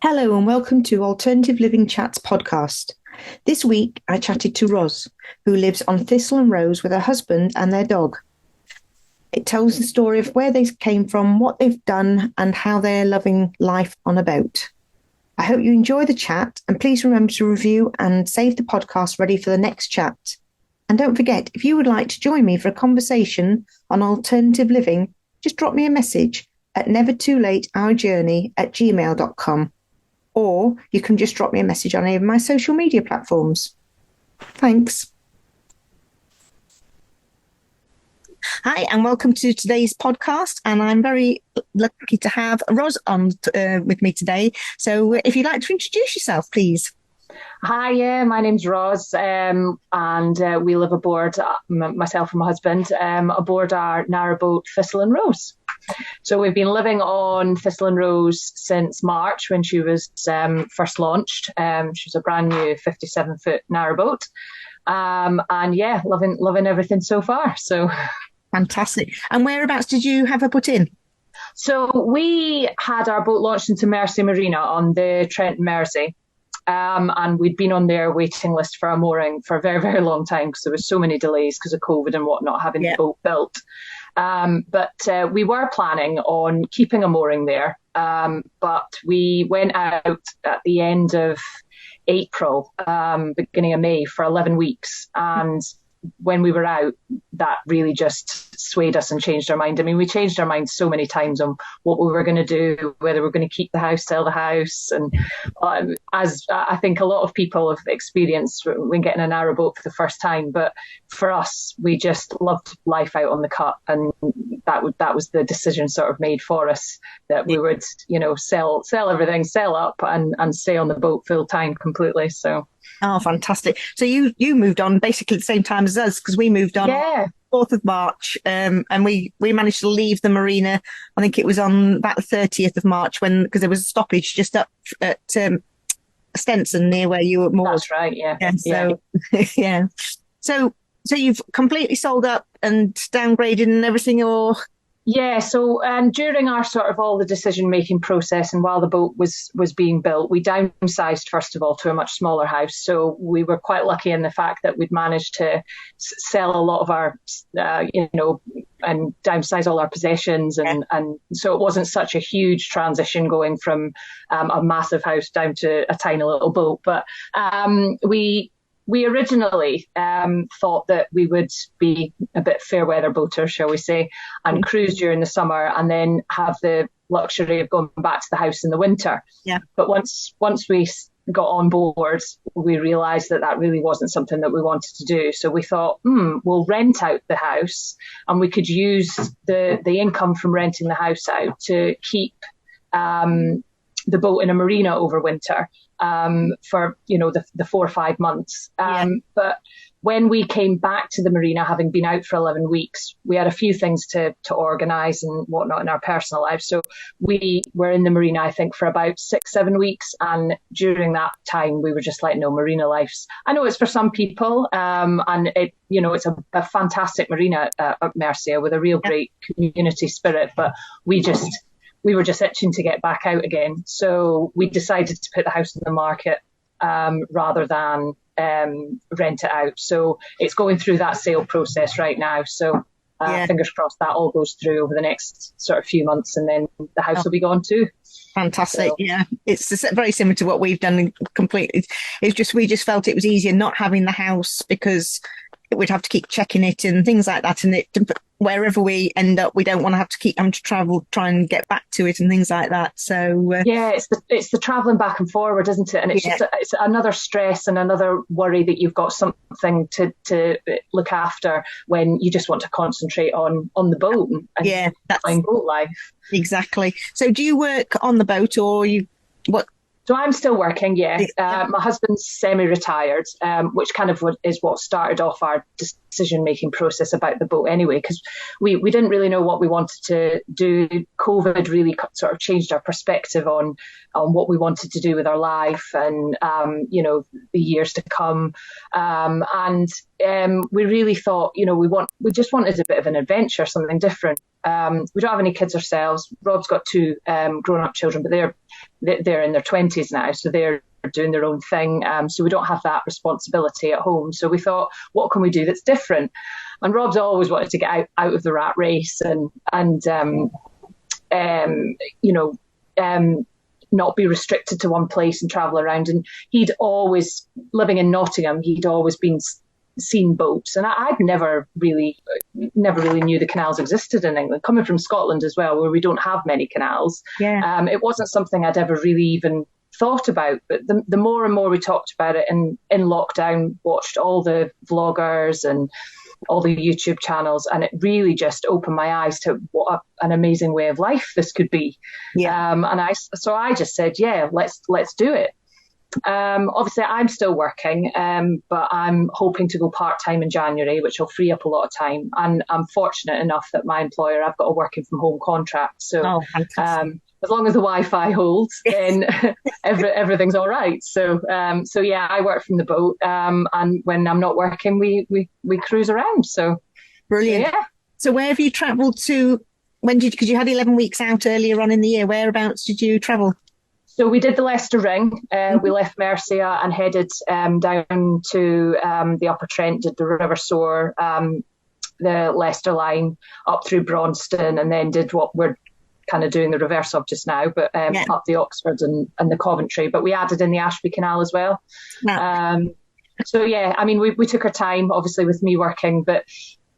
Hello and welcome to Alternative Living Chats podcast. This week I chatted to Roz, who lives on Thistle Rose with her husband and their dog. It tells the story of where they came from, what they've done, and how they're loving life on a boat. I hope you enjoy the chat, and please remember to review and save the podcast ready for the next chat. And don't forget, if you would like to join me for a conversation on alternative living, just drop me a message at nevertoolateourjourney@gmail.com. Or you can just drop me a message on any of my social media platforms. Thanks. Hi, and welcome to today's podcast. And I'm very lucky to have Roz on with me today. So if you'd like to introduce yourself, please. Hi, my name's Roz, and we live aboard, myself and my husband, aboard our Narrowboat Thistle Rose. So we've been living on Thistle Rose since March when she was first launched. She was a brand new 57-foot narrowboat, and yeah, loving everything so far. So fantastic. And whereabouts did you have her put in? So we had our boat launched into Mersey Marina on the Trent Mersey. And we'd been on their waiting list for a mooring for a very, very long time because there was so many delays because of COVID and whatnot, having the boat built. But we were planning on keeping a mooring there. But we went out at the end of April, beginning of May for 11 weeks. And when we were out, that really just swayed us and changed our mind. I mean, we changed our mind so many times on what we were going to do, whether we're going to keep the house, sell the house. And as I think a lot of people have experienced when getting a narrowboat for the first time. But for us, we just loved life out on the cut. And that was the decision sort of made for us, that we would, sell everything, sell up and stay on the boat full time completely. So. Oh, fantastic. So you moved on basically at the same time as us, because we moved on 4th of March, and we managed to leave the marina. I think it was on about the 30th of March because there was a stoppage just up at Stenson near where you were moored. That's right, yeah. So, yeah. So you've completely sold up and downgraded and everything, or... Yeah, so during our sort of all the decision-making process and while the boat was being built, we downsized, first of all, to a much smaller house. So we were quite lucky in the fact that we'd managed to sell a lot of our, and downsize all our possessions. And so it wasn't such a huge transition going from a massive house down to a tiny little boat. But we originally thought that we would be a bit fair weather boaters, shall we say, and cruise during the summer and then have the luxury of going back to the house in the winter. Yeah. But once we got on board, we realised that really wasn't something that we wanted to do. So we thought, we'll rent out the house and we could use the income from renting the house out to keep the boat in a marina over winter. For the 4 or 5 months. But when we came back to the marina, having been out for 11 weeks, we had a few things to organise and whatnot in our personal lives. So we were in the marina, I think, for about 6-7 weeks. And during that time, we were just like, no, marina life's... I know it's for some people, and it's a fantastic marina at Mercia with a real great community spirit. But we were just itching to get back out again. So we decided to put the house on the market rather than rent it out. So it's going through that sale process right now. So fingers crossed that all goes through over the next sort of few months, and then the house will be gone too. Fantastic. So, yeah, it's very similar to what we've done completely. It's just, we just felt it was easier not having the house because we'd have to keep checking it and things like that. And wherever we end up, we don't want to have to keep having to travel, try and get back to it and things like that. So it's the travelling back and forward, isn't it? And it's just it's another stress and another worry that you've got something to look after when you just want to concentrate on the boat and that's boat life. Exactly. So do you work on the boat, or what? So I'm still working, my husband's semi-retired, which kind of is what started off our decision-making process about the boat anyway, because we didn't really know what we wanted to do. COVID really sort of changed our perspective on what we wanted to do with our life and, the years to come. And we really thought, we just wanted a bit of an adventure, something different. We don't have any kids ourselves. Rob's got two grown-up children, but they're in their 20s now, so they're doing their own thing. So we don't have that responsibility at home. So we thought, what can we do that's different? And Rob's always wanted to get out of the rat race and not be restricted to one place and travel around. And he'd always, living in Nottingham, he'd always been seen boats, and I'd never really knew the canals existed in England. Coming from Scotland as well, where we don't have many canals, it wasn't something I'd ever really even thought about. But the more and more we talked about it in lockdown, watched all the vloggers and all the YouTube channels, and it really just opened my eyes to what an amazing way of life this could be. And I just said, let's do it. Obviously, I'm still working, but I'm hoping to go part-time in January, which will free up a lot of time. And I'm fortunate enough that my employer, I've got a working from home contract. So as long as the Wi-Fi holds, then everything's all right. So I work from the boat, and when I'm not working, we cruise around. So brilliant. Yeah. So where have you travelled to? Because you had 11 weeks out earlier on in the year, whereabouts did you travel? So we did the Leicester Ring. We left Mercia and headed down to the Upper Trent, did the River Soar, the Leicester line, up through Braunston, and then did what we're kind of doing the reverse of just now, but up the Oxford and the Coventry. But we added in the Ashby Canal as well. We took our time, obviously with me working, but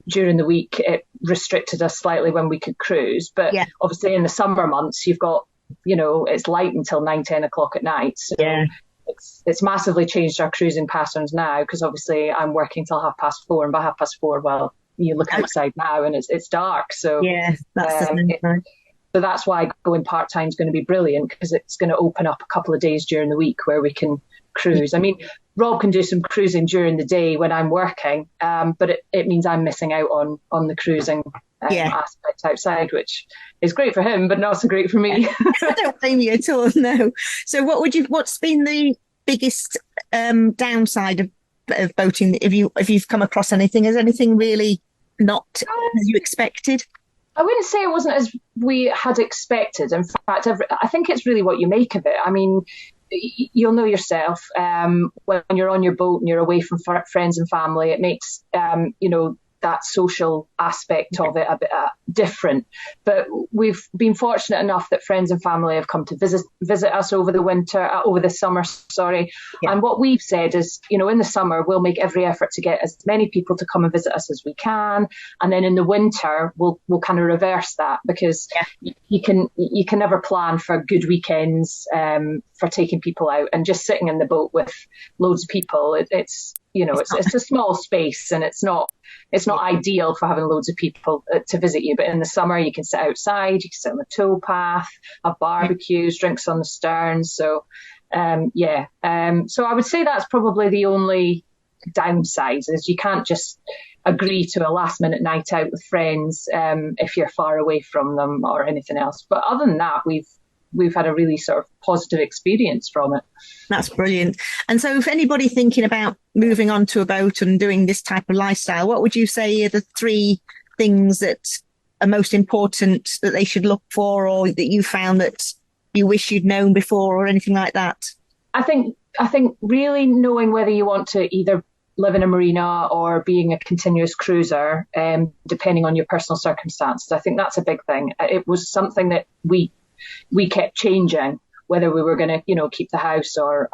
during the week it restricted us slightly when we could cruise. But obviously in the summer months, you've got, it's light until 9-10 o'clock at night. So it's massively changed our cruising patterns now, because obviously I'm working till 4:30, and by 4:30, well, you look outside now and it's dark. So so that's why going part-time is going to be brilliant, because it's going to open up a couple of days during the week where we can cruise. I mean, Rob can do some cruising during the day when I'm working, but it means I'm missing out on the cruising aspect outside, which is great for him, but not so great for me. I don't blame you at all, no. So what's been the biggest downside of boating? If you've come across anything, has anything really not as you expected? I wouldn't say it wasn't as we had expected. In fact, I think it's really what you make of it. I mean, you'll know yourself, when you're on your boat and you're away from friends and family, it makes, that social aspect of it a bit different. But we've been fortunate enough that friends and family have come to visit us over the summer. And what we've said is, in the summer, we'll make every effort to get as many people to come and visit us as we can. And then in the winter, we'll kind of reverse that, because you can never plan for good weekends, for taking people out, and just sitting in the boat with loads of people. It's a small space, and it's not ideal for having loads of people to visit you. But in the summer, you can sit outside, you can sit on the towpath, have barbecues, drinks on the stern. So, so I would say that's probably the only downside, is you can't just agree to a last minute night out with friends if you're far away from them or anything else. But other than that, we've had a really sort of positive experience from it. That's brilliant. And so if anybody thinking about moving on to a boat and doing this type of lifestyle, what would you say are the 3 things that are most important that they should look for, or that you found that you wish you'd known before, or anything like that? I think really knowing whether you want to either live in a marina or being a continuous cruiser, depending on your personal circumstances. I think that's a big thing. It was something that we kept changing, whether we were going to, keep the house or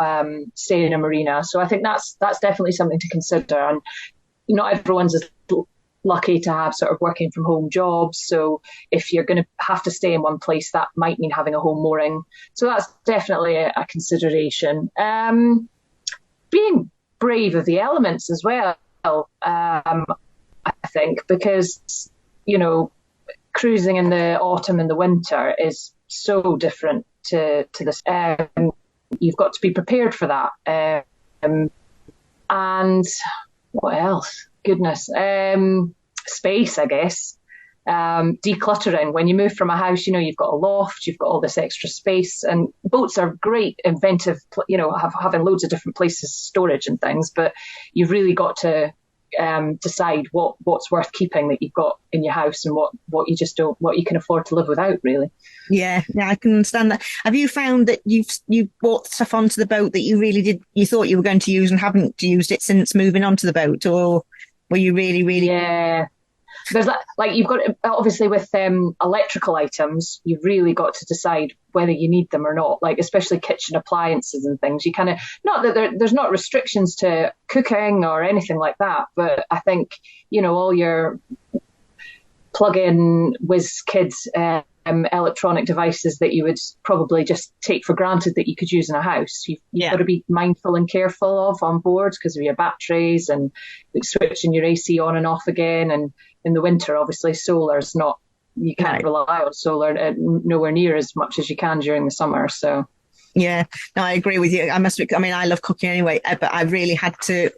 stay in a marina. So I think that's definitely something to consider. And not everyone's as lucky to have sort of working from home jobs. So if you're going to have to stay in one place, that might mean having a home mooring. So that's definitely a consideration. Being brave of the elements as well, I think, because, cruising in the autumn and the winter is so different to this. You've got to be prepared for that. And what else? Goodness. Space, I guess. Decluttering. When you move from a house, you've got a loft, you've got all this extra space, and boats are great, inventive, having loads of different places, storage and things, but you've really got to decide what's worth keeping that you've got in your house, and what you just don't, what you can afford to live without, really. Yeah, I can understand that. Have you found that you've brought stuff onto the boat that you thought you were going to use and haven't used it since moving onto the boat, or were you really? Yeah. There's like you've got obviously with electrical items, you've really got to decide whether you need them or not. Like especially kitchen appliances and things, you kind of, not that there's not restrictions to cooking or anything like that, but I think all your plug-in whiz kids electronic devices that you would probably just take for granted that you could use in a house. You've got to be mindful and careful of on board because of your batteries and switching your AC on and off again. And in the winter, obviously, solar's not, you can't rely on solar nowhere near as much as you can during the summer. So, yeah, no, I agree with you. I mean, I love cooking anyway, but I've really had to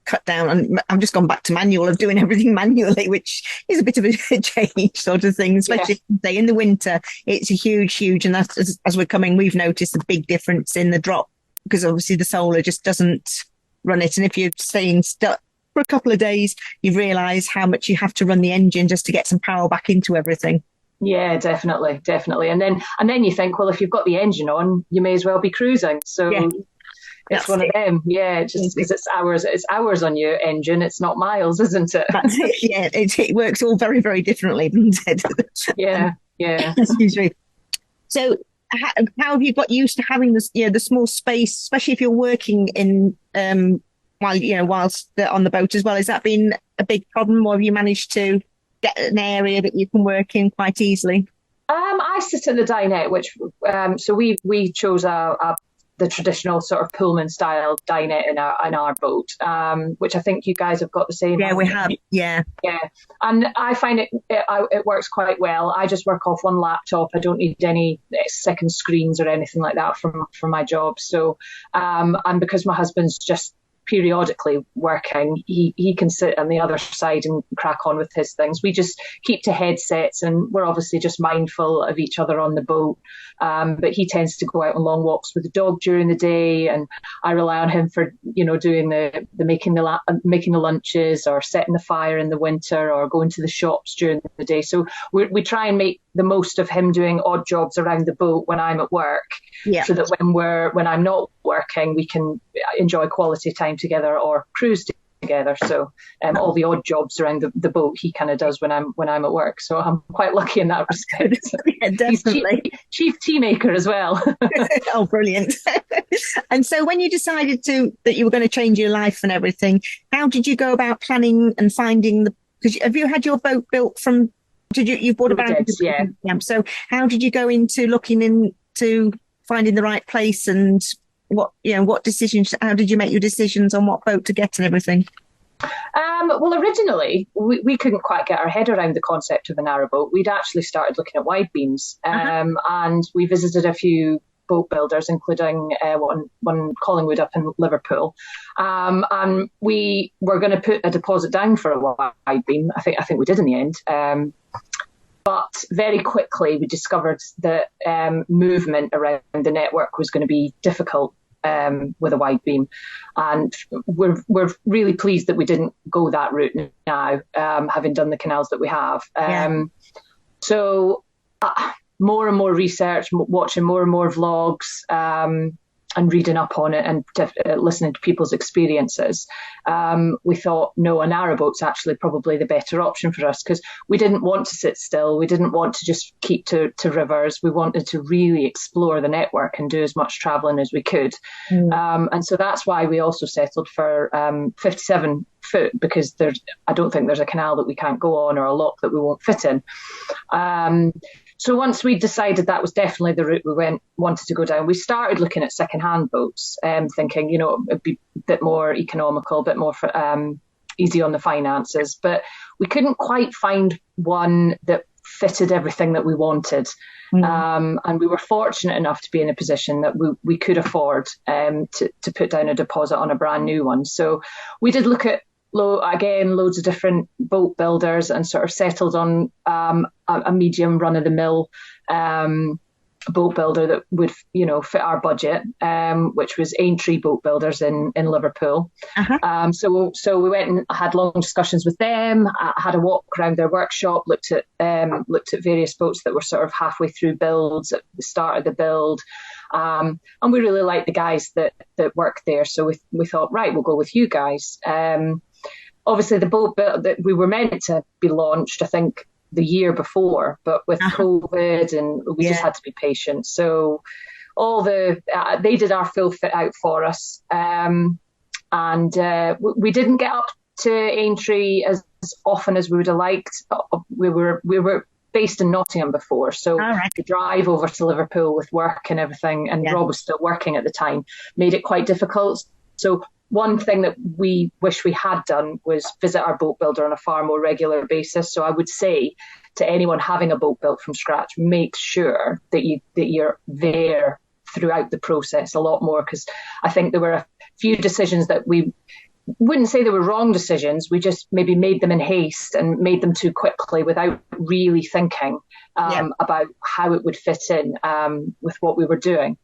cut down, and I've just gone back to manual of doing everything manually, which is a bit of a change sort of thing, especially say in the winter. It's a huge, and that's, as we're coming, we've noticed a big difference in the drop because obviously the solar just doesn't run it. And if you're staying stuck for a couple of days, you realise how much you have to run the engine just to get some power back into everything. Yeah, definitely. And then you think, well, if you've got the engine on, you may as well be cruising. So it's one of them. Yeah, just because it's hours on your engine. It's not miles, isn't it? That's it. Yeah, it works all very, very differently, doesn't it? Yeah. Excuse me. So how have you got used to having this, the small space, especially if you're working in whilst on the boat as well? Has that been a big problem, or have you managed to get an area that you can work in quite easily? I sit in the dinette, which so we chose the traditional sort of Pullman style dinette in our boat, which I think you guys have got the same. Yeah, we have. Yeah. And I find it works quite well. I just work off one laptop. I don't need any second screens or anything like that for my job. So, and because my husband's just periodically working, he can sit on the other side and crack on with his things. We just keep to headsets, and we're obviously just mindful of each other on the boat. But he tends to go out on long walks with the dog during the day, and I rely on him for doing the making the lunches, or setting the fire in the winter, or going to the shops during the day. So we try and make the most of him doing odd jobs around the boat when I'm at work, so that when I'm not working, we can enjoy quality time together or cruise together. So all the odd jobs around the boat he kind of does when I'm at work. So I'm quite lucky in that respect. Yeah, definitely. He's chief tea maker as well. Oh, brilliant. And so when you decided that you were going to change your life and everything, how did you go about planning and finding because have you had your boat built from, you bought a boat? Yeah. So how did you go into looking into finding the right place, and what decisions, how did you make your decisions on what boat to get and everything? Well, originally, we couldn't quite get our head around the concept of a narrowboat. We'd actually started looking at wide beams, and we visited a few boat builders, including one Collingwood up in Liverpool. And we were going to put a deposit down for a wide beam. I think we did in the end. But very quickly we discovered that movement around the network was going to be difficult with a wide beam, and we're really pleased that we didn't go that route now, having done the canals that we have. So more and more research, watching more and more vlogs, and reading up on it, and listening to people's experiences, we thought, no, a narrowboat's actually probably the better option for us, because we didn't want to sit still. We didn't want to just keep to rivers. We wanted to really explore the network and do as much travelling as we could. And so that's why we also settled for 57 foot, because I don't think there's a canal that we can't go on, or a lock that we won't fit in. So once we decided that was definitely the route we wanted to go down, we started looking at second-hand boats, thinking, it'd be a bit more economical, a bit more easy on the finances. But we couldn't quite find one that fitted everything that we wanted. And we were fortunate enough to be in a position that we could afford to put down a deposit on a brand new one. So we did look at loads of different boat builders, and sort of settled on a medium run-of-the-mill boat builder that would, fit our budget, which was Aintree Boat Builders in Liverpool. Uh-huh. So we went and had long discussions with them. I had a walk around their workshop, looked at various boats that were sort of halfway through builds at the start of the build. And we really liked the guys that worked there. So we thought, right, we'll go with you guys. Obviously, the boat that we were meant to be launched, I think, the year before, but with COVID, and we just had to be patient. So they did our full fit out for us, and we didn't get up to Aintree as often as we would have liked. We were based in Nottingham before, so the drive over to Liverpool with work and everything, and Rob was still working at the time, made it quite difficult. So one thing that we wish we had done was visit our boat builder on a far more regular basis. So I would say to anyone having a boat built from scratch, make sure that you're there throughout the process a lot more, because I think there were a few decisions that we wouldn't say they were wrong decisions. We just maybe made them in haste and made them too quickly without really thinking about how it would fit in with what we were doing.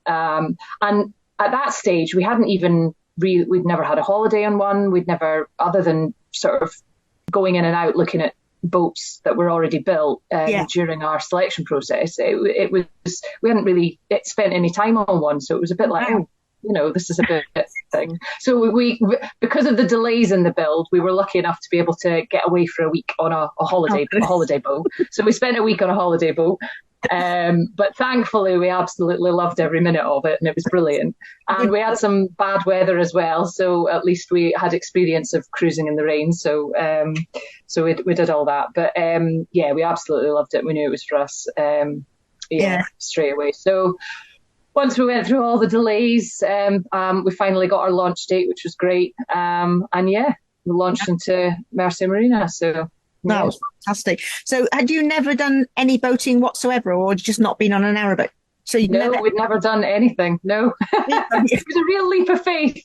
And at that stage, we hadn't even we'd never had a holiday on one. We'd never, other than sort of going in and out looking at boats that were already built during our selection process. It was, we hadn't really spent any time on one, so it was a bit like, this is a bit thing. So we because of the delays in the build, we were lucky enough to be able to get away for a week on a holiday boat. So we spent a week on a holiday boat. But thankfully we absolutely loved every minute of it, and it was brilliant. And we had some bad weather as well, so at least we had experience of cruising in the rain. So we did all that. But we absolutely loved it. We knew it was for us. Straight away. So once we went through all the delays, we finally got our launch date, which was great. We launched into Mersey Marina. So that was fantastic. So had you never done any boating whatsoever, or just not been on a narrowboat? So we'd never done anything. No, it was a real leap of faith.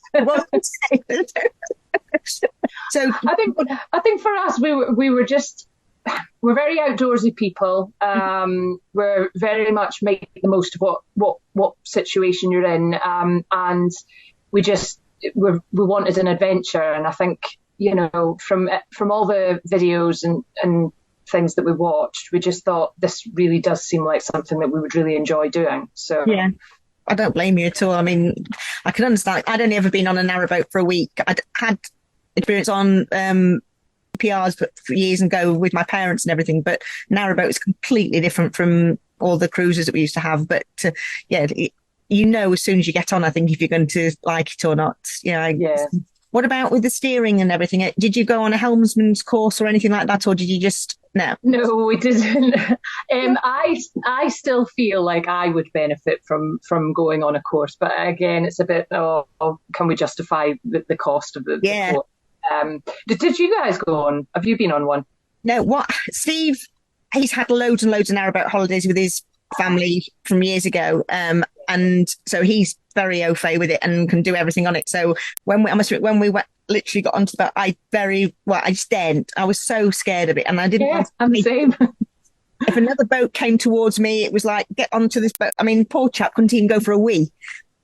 So I think for us, we're very outdoorsy people. We're very much make the most of what situation you're in, and we wanted an adventure. And I think, from all the videos and things that we watched, we just thought this really does seem like something that we would really enjoy doing. So yeah, I don't blame you at all. I mean, I can understand. I'd only ever been on a narrowboat for a week. I'd had experience on PRs for years ago with my parents and everything, but narrowboat is completely different from all the cruises that we used to have. But as soon as you get on, I think if you're going to like it or not. What about with the steering and everything? Did you go on a helmsman's course or anything like that, or did you just no? No, we didn't. I still feel like I would benefit from going on a course, but again, it's a bit. Can we justify the cost of the course? Did you guys go on? Have you been on one? No. What Steve? He's had loads and loads of narrowboat holidays with his family from years ago, and so he's very au fait with it and can do everything on it. So when we literally got onto the boat, I just daren't. I was so scared of it, and I didn't. Yeah, I'm the same. If another boat came towards me, it was like, get onto this boat. I mean, poor chap couldn't even go for a wee.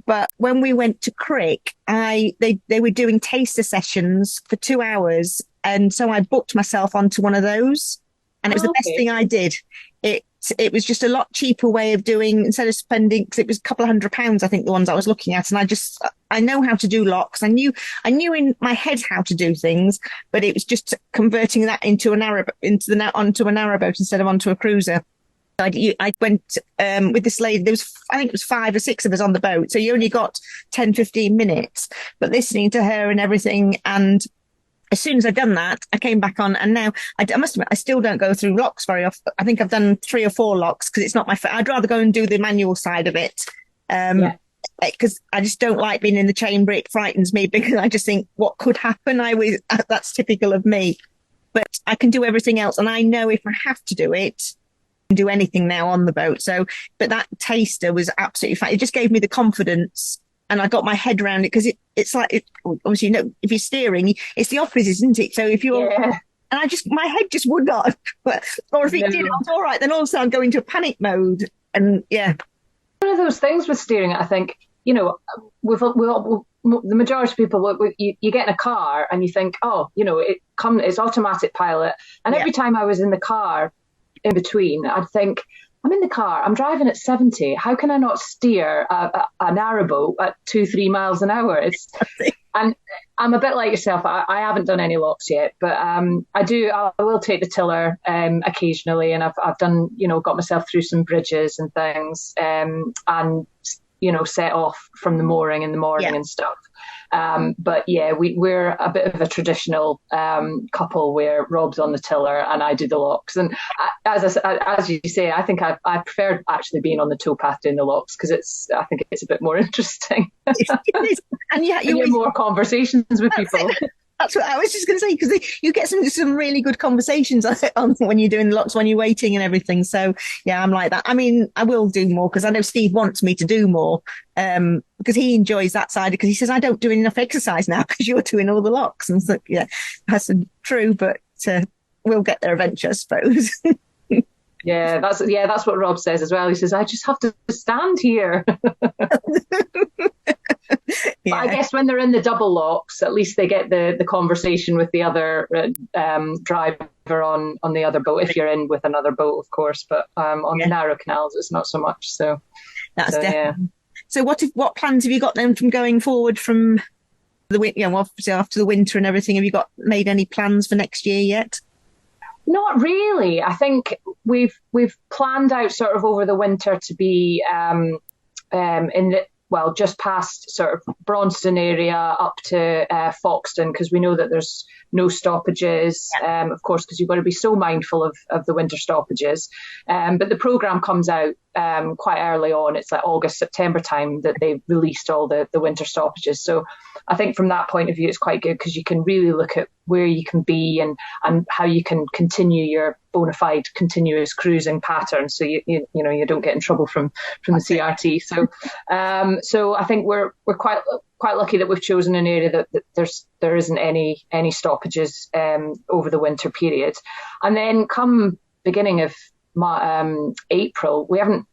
But when we went to Crick, they were doing taster sessions for 2 hours, and so I booked myself onto one of those, and it was the best thing I did. It was just a lot cheaper way of doing, instead of spending, because it was a couple of £100, I think, the ones I was looking at. And I know how to do locks. I knew in my head how to do things, but it was just converting that onto a narrowboat instead of onto a cruiser. I went with this lady. I think it was 5 or 6 of us on the boat. So you only got 10, 15 minutes, but listening to her and everything. And as soon as I'd done that, I came back on, and now I must admit, I still don't go through locks very often. I think I've done 3 or 4 locks because it's not I'd rather go and do the manual side of it. Because I just don't like being in the chamber. It frightens me because I just think what could happen. That's typical of me. But I can do everything else, and I know if I have to do it, I can do anything now on the boat. So, but that taster was absolutely fine. It just gave me the confidence. And I got my head around it because it's like, obviously, if you're steering, it's the opposite, isn't it? So if you're, and my head just would not. Or if it did, I was all right. Then all of a sudden I'd go into a panic mode. And yeah, One of those things with steering, I think, the majority of people, you get in a car and you think, oh, it's automatic pilot. And yeah, every time I was in the car in between, I'd think, I'm in the car, I'm driving at 70. How can I not steer a narrowboat at 3 miles an hour? And I'm a bit like yourself. I haven't done any locks yet, but I will take the tiller occasionally, and I've done, got myself through some bridges and things, and set off from the mooring in the morning yeah. and stuff. But yeah, we're a bit of a traditional couple where Rob's on the tiller and I do the locks. And as you say, I think I prefer actually being on the towpath doing the locks because I think it's a bit more interesting. It is. And yeah, you have more conversations with people. That's what I was just going to say, because you get some really good conversations on when you're doing locks, when you're waiting and everything. So yeah, I'm like that. I mean, I will do more because I know Steve wants me to do more because he enjoys that side, because he says I don't do enough exercise now because you're doing all the locks. And so, yeah, that's true, but we'll get there eventually, I suppose. Yeah, that's what Rob says as well. He says, I just have to stand here. Yeah. But I guess when they're in the double locks, at least they get the conversation with the other driver on the other boat, if you're in with another boat, of course. But on the narrow canals, it's not so much. So that's definitely. Yeah. So what plans have you got then from going forward from obviously after the winter and everything? Have you made any plans for next year yet? Not really. I think we've planned out sort of over the winter to be just past sort of Braunston area up to Foxton, because we know that there's no stoppages, of course, because you've got to be so mindful of the winter stoppages. But the programme comes out quite early on. It's like August, September time that they've released all the winter stoppages. So I think from that point of view, it's quite good because you can really look at where you can be and how you can continue your bona fide continuous cruising pattern, so you don't get in trouble from the CRT. So I think we're quite lucky that we've chosen an area that there isn't any stoppages over the winter period. And then come beginning of April, we haven't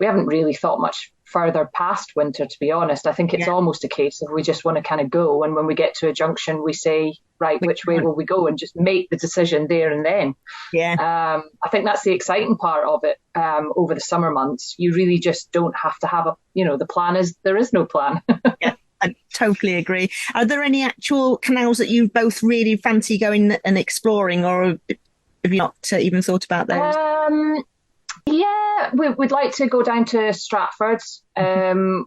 really thought much further past winter, to be honest. I think it's almost a case of we just want to kind of go, and when we get to a junction we say, right, which way will we go, and just make the decision there and then. I think that's the exciting part of it. Over the summer months, you really just don't have to have the plan is there is no plan. Yeah, I totally agree. Are there any actual canals that you both really fancy going and exploring, or have you not even thought about those? Yeah, we'd like to go down to Stratford.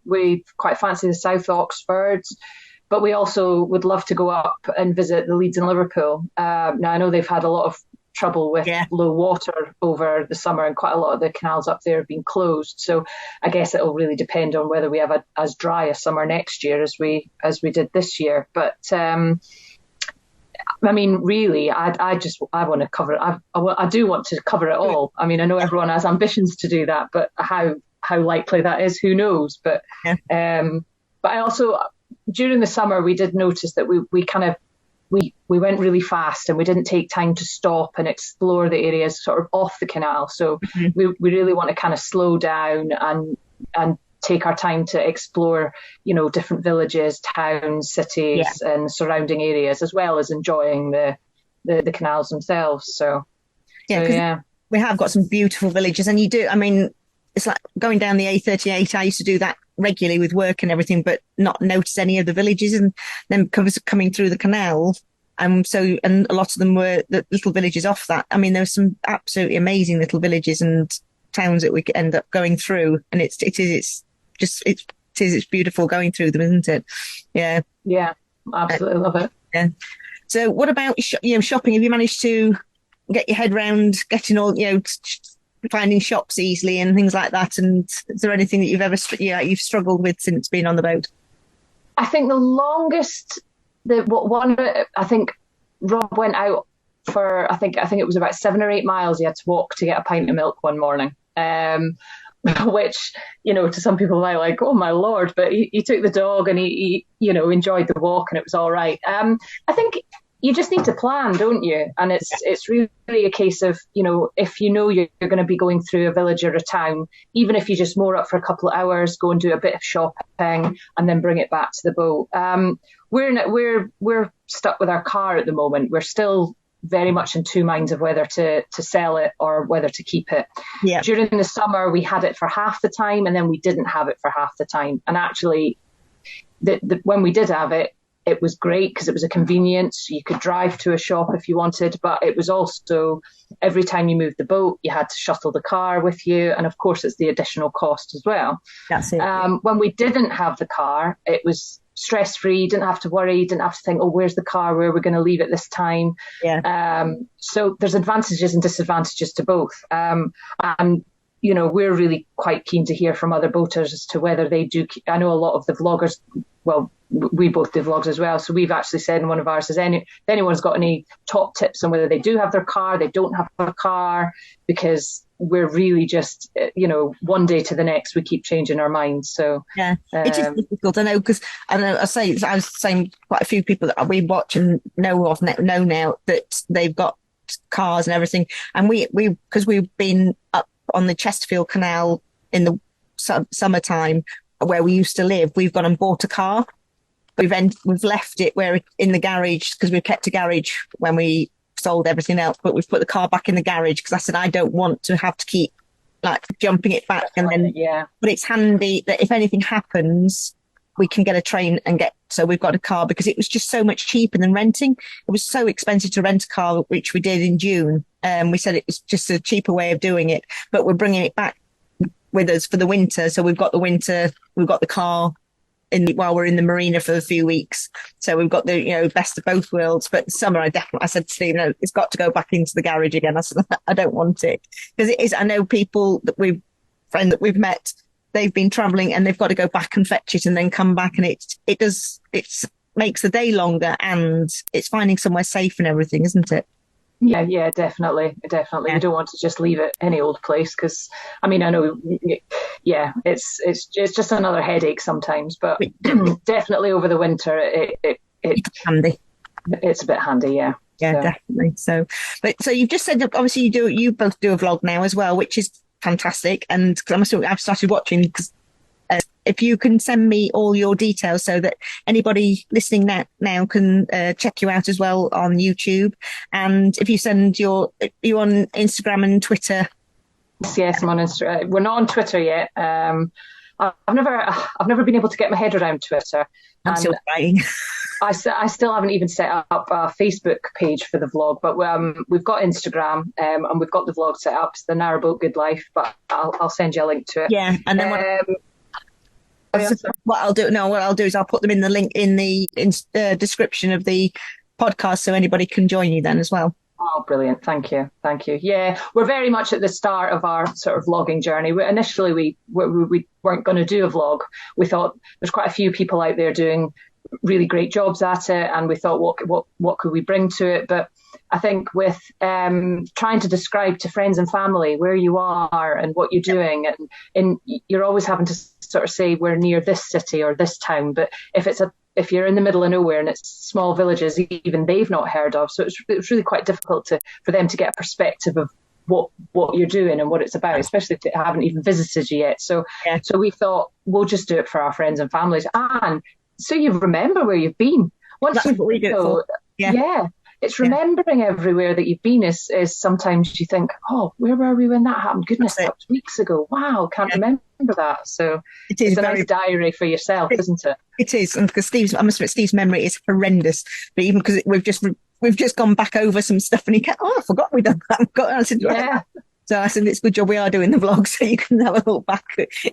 We quite fancy the South Oxford, but we also would love to go up and visit the Leeds and Liverpool. Now, I know they've had a lot of trouble with low water over the summer, and quite a lot of the canals up there have been closed. So I guess it'll really depend on whether we have as dry a summer next year as we did this year. But I mean, really, I want to cover it. I do want to cover it all. I mean, I know everyone has ambitions to do that, but how likely that is, who knows? But I also, during the summer, we did notice that we went really fast and we didn't take time to stop and explore the areas sort of off the canal. So we really want to kind of slow down and take our time to explore, different villages, towns, cities, and surrounding areas, as well as enjoying the canals themselves. So we have got some beautiful villages, and I mean, it's like going down the A38. I used to do that regularly with work and everything, but not notice any of the villages, and then coming through the canal. And a lot of them were the little villages off that. I mean, there were some absolutely amazing little villages and towns that we could end up going through, and it's beautiful going through them, isn't it? Yeah, absolutely love it. Yeah. So what about shopping? Have you managed to get your head around getting all finding shops easily and things like that? And is there anything that you've struggled with since being on the boat? I think the longest, I think Rob went out for, I think it was about 7 or 8 miles. He had to walk to get a pint of milk one morning. Which, to some people might like, oh my Lord, but he took the dog and he enjoyed the walk and it was all right. I think you just need to plan, don't you? And it's really a case of, if you're going to be going through a village or a town, even if you just moor up for a couple of hours, go and do a bit of shopping, and then bring it back to the boat. We're stuck with our car at the moment. We're still very much in two minds of whether to sell it or whether to keep it. Yeah. During the summer, we had it for half the time, and then we didn't have it for half the time. And actually, when we did have it, it was great because it was a convenience. You could drive to a shop if you wanted, but it was also every time you moved the boat, you had to shuttle the car with you. And of course, it's the additional cost as well. That's it. When we didn't have the car, it was stress-free, didn't have to worry, didn't have to think, oh, where's the car? Where are we going to leave it this time? Yeah. So there's advantages and disadvantages to both. And we're really quite keen to hear from other boaters as to whether they do. I know a lot of the vloggers, well, we both do vlogs as well. So we've actually said in one of ours, if anyone's got any top tips on whether they do have their car, they don't have a car, because we're really just, one day to the next, we keep changing our minds. So yeah, it is difficult. I know, because I was saying quite a few people that we watch and know now that they've got cars and everything. And because we've been up on the Chesterfield Canal in the summertime where we used to live, we've gone and bought a car. We've left it in the garage, because we've kept a garage when we sold everything else, but we've put the car back in the garage because I said I don't want to have to keep jumping it back. And then but it's handy that if anything happens, we can get a train and so we've got a car, because it was just so much cheaper than renting. It was so expensive to rent a car, which we did in June. We said it was just a cheaper way of doing it, but we're bringing it back with us for the winter. So we've got the car while we're in the marina for a few weeks. So we've got the, best of both worlds. But summer, I said to Steve, no, it's got to go back into the garage again. I said, I don't want it, because it is, I know people that that we've met, they've been traveling and they've got to go back and fetch it and then come back. And it makes the day longer, and it's finding somewhere safe and everything, isn't it? Yeah, definitely. Yeah. You don't want to just leave it any old place, because, I know, it's just another headache sometimes. But definitely over the winter, it's handy. It's a bit handy, yeah. Yeah, so. Definitely. So you've just said that obviously you both do a vlog now as well, which is fantastic. And I've started watching, because if you can send me all your details so that anybody listening now can check you out as well on YouTube. And if you send you on Instagram and Twitter. Yes, I'm on Instagram. We're not on Twitter yet. I've never been able to get my head around Twitter. I'm still trying. I still haven't even set up a Facebook page for the vlog, but we've got Instagram and we've got the vlog set up. It's the Narrowboat Good Life, but I'll send you a link to it. Yeah, and then what I'll do is I'll put them in the link in the description of the podcast, so anybody can join you then as well. Oh, brilliant. Thank you. Yeah, we're very much at the start of our sort of vlogging journey. Initially, we weren't going to do a vlog. We thought there's quite a few people out there doing really great jobs at it, and we thought, what could we bring to it? But I think with trying to describe to friends and family where you are and what you're doing, and you're always having to sort of say we're near this city or this town, but if you're in the middle of nowhere and it's small villages, even they've not heard of, so it's really quite difficult for them to get a perspective of what you're doing and what it's about, especially if they haven't even visited you yet. So we thought we'll just do it for our friends and families, and so you remember where you've been. That's what we do it for. Yeah. It's remembering everywhere that you've been is sometimes you think, oh, where were we when that happened? Goodness, that was weeks ago. Wow, can't remember that. So it's a nice diary for yourself, isn't it? It is, and because I must admit, Steve's memory is horrendous. But even because we've just gone back over some stuff, and he can't. Oh, I forgot we'd done that. I said, yeah. So I said, it's a good job we are doing the vlog, so you can have a look back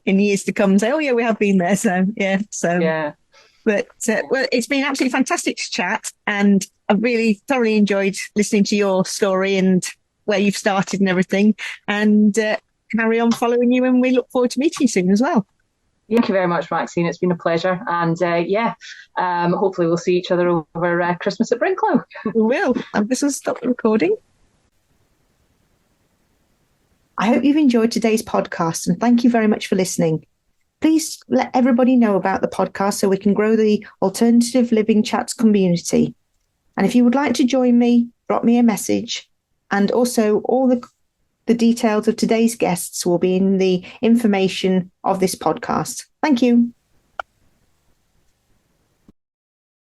in years to come and say, oh yeah, we have been there. So yeah. But well, it's been absolutely fantastic to chat, and I've really thoroughly enjoyed listening to your story and where you've started and everything, and carry on following you, and we look forward to meeting you soon as well. Thank you very much, Maxine. It's been a pleasure, and hopefully we'll see each other over Christmas at Brinklow. We will. And this will stop the recording. I hope you've enjoyed today's podcast, and thank you very much for listening. Please let everybody know about the podcast so we can grow the Alternative Living Chats community. And if you would like to join me, drop me a message. And also, all the details of today's guests will be in the information of this podcast. Thank you.